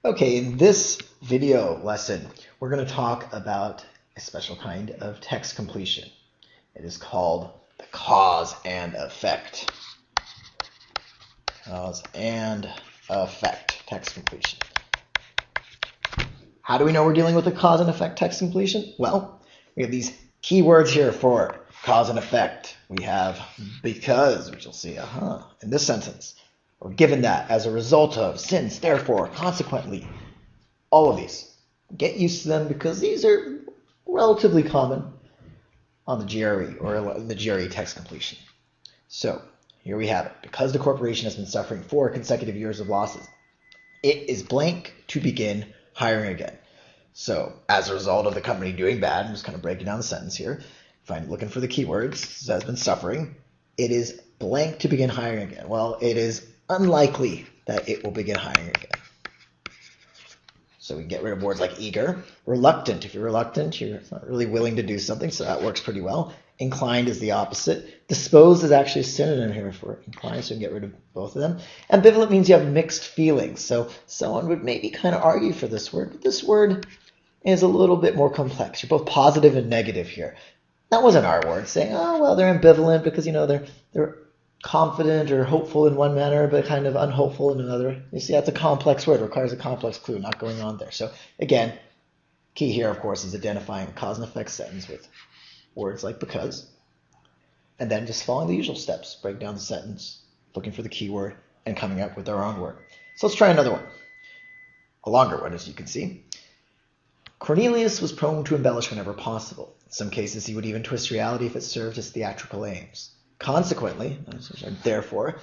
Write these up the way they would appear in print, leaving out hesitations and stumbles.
Okay, in this video lesson, we're going to talk about a special kind of text completion. It is called the cause and effect. Cause and effect text completion. How do we know we're dealing with a cause and effect text completion? Well, we have these keywords here for cause and effect. We have because, which you'll see, in this sentence. Or given that, as a result of, since, therefore, consequently. All of these. Get used to them because these are relatively common on the GRE or the GRE text completion. So here we have it. Because the corporation has been suffering 4 consecutive years of losses, it is blank to begin hiring again. So as a result of the company doing bad, I'm just kind of breaking down the sentence here. Looking for the keywords, it has been suffering. It is blank to begin hiring again. Well, it is unlikely that it will begin hiring again. So we can get rid of words like eager. Reluctant. If you're reluctant, you're not really willing to do something, so that works pretty well. Inclined is the opposite. Disposed is actually a synonym here for inclined, so we can get rid of both of them. Ambivalent means you have mixed feelings. So someone would maybe kind of argue for this word, but this word is a little bit more complex. You're both positive and negative here. That wasn't our word saying, oh, well, they're ambivalent because, they're confident or hopeful in one manner, but kind of unhopeful in another. You see, that's a complex word. It requires a complex clue, not going on there. So again, key here, of course, is identifying a cause and effect sentence with words like because, and then just following the usual steps. Break down the sentence, looking for the keyword, and coming up with our own word. So let's try another one. A longer one, as you can see. Cornelius was prone to embellish whenever possible. In some cases, he would even twist reality if it served his theatrical aims. Consequently, therefore,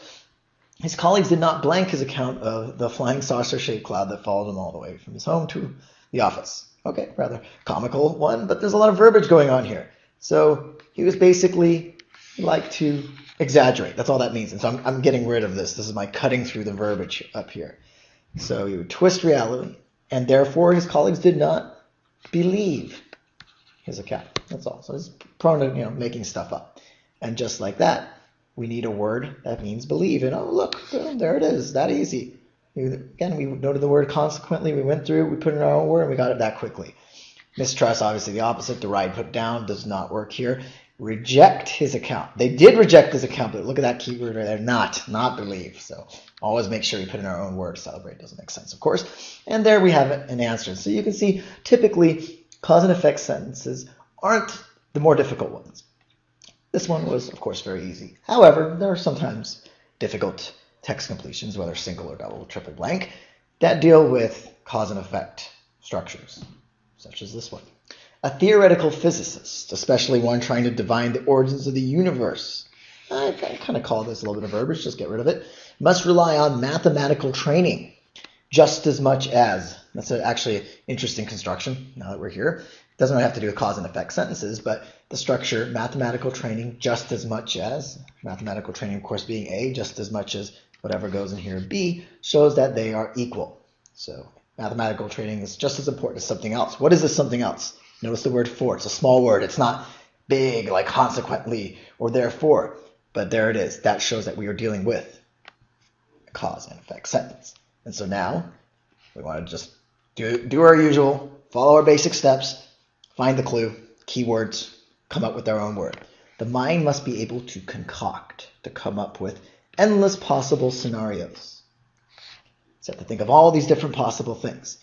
his colleagues did not blank his account of the flying saucer-shaped cloud that followed him all the way from his home to the office. Okay, rather comical one, but there's a lot of verbiage going on here. So he was basically like to exaggerate. That's all that means. And so I'm getting rid of this. This is my cutting through the verbiage up here. So he would twist reality, and therefore his colleagues did not believe his account. That's all. So he's prone to making stuff up. And just like that, we need a word that means believe. And oh, look, there it is, that easy. Again, we noted the word consequently. We went through, we put in our own word, and we got it that quickly. Mistrust, obviously the opposite. Deride, put down, does not work here. Reject his account. They did reject his account, but look at that keyword right there, not believe. So always make sure we put in our own word. Celebrate doesn't make sense, of course. And there we have an answer. So you can see, typically, cause and effect sentences aren't the more difficult ones. This one was, of course, very easy. However, there are sometimes difficult text completions, whether single or double, triple blank, that deal with cause and effect structures, such as this one. A theoretical physicist, especially one trying to divine the origins of the universe, I kind of call this a little bit of verbiage, just get rid of it, must rely on mathematical training just as much as, that's actually an interesting construction now that we're here. It doesn't really have to do with cause and effect sentences, but the structure, mathematical training just as much as, mathematical training of course being A, just as much as whatever goes in here B, shows that they are equal. So mathematical training is just as important as something else. What is this something else? Notice the word for. It's a small word. It's not big like consequently or therefore, but there it is. That shows that we are dealing with a cause and effect sentence. And so now we want to just do our usual, follow our basic steps, find the clue, keywords, come up with our own word. The mind must be able to concoct, to come up with endless possible scenarios. So you have to think of all these different possible things.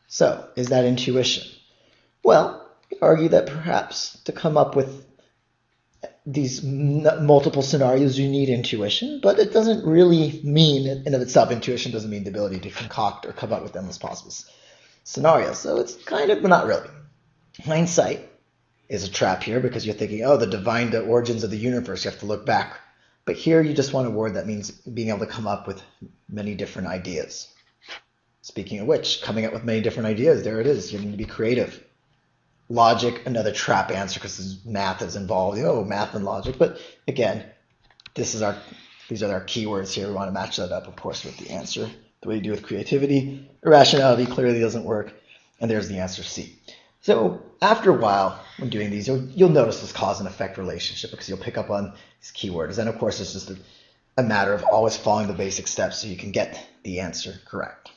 So is that intuition? Well, you argue that perhaps to come up with these multiple scenarios, you need intuition, but it doesn't really mean, in and of itself, intuition doesn't mean the ability to concoct or come up with endless possible scenarios. So it's kind of, but not really. Hindsight is a trap here because you're thinking, oh, the origins of the universe, you have to look back. But here you just want a word that means being able to come up with many different ideas. Speaking of which, coming up with many different ideas, there it is. You need to be creative. Logic, another trap answer because math is involved. Oh, math and logic. But again, these are our keywords here. We want to match that up, of course, with the answer. The way you do with creativity. Irrationality clearly doesn't work. And there's the answer C. So after a while, when doing these, you'll notice this cause and effect relationship because you'll pick up on these keywords. And of course, it's just a matter of always following the basic steps so you can get the answer correct.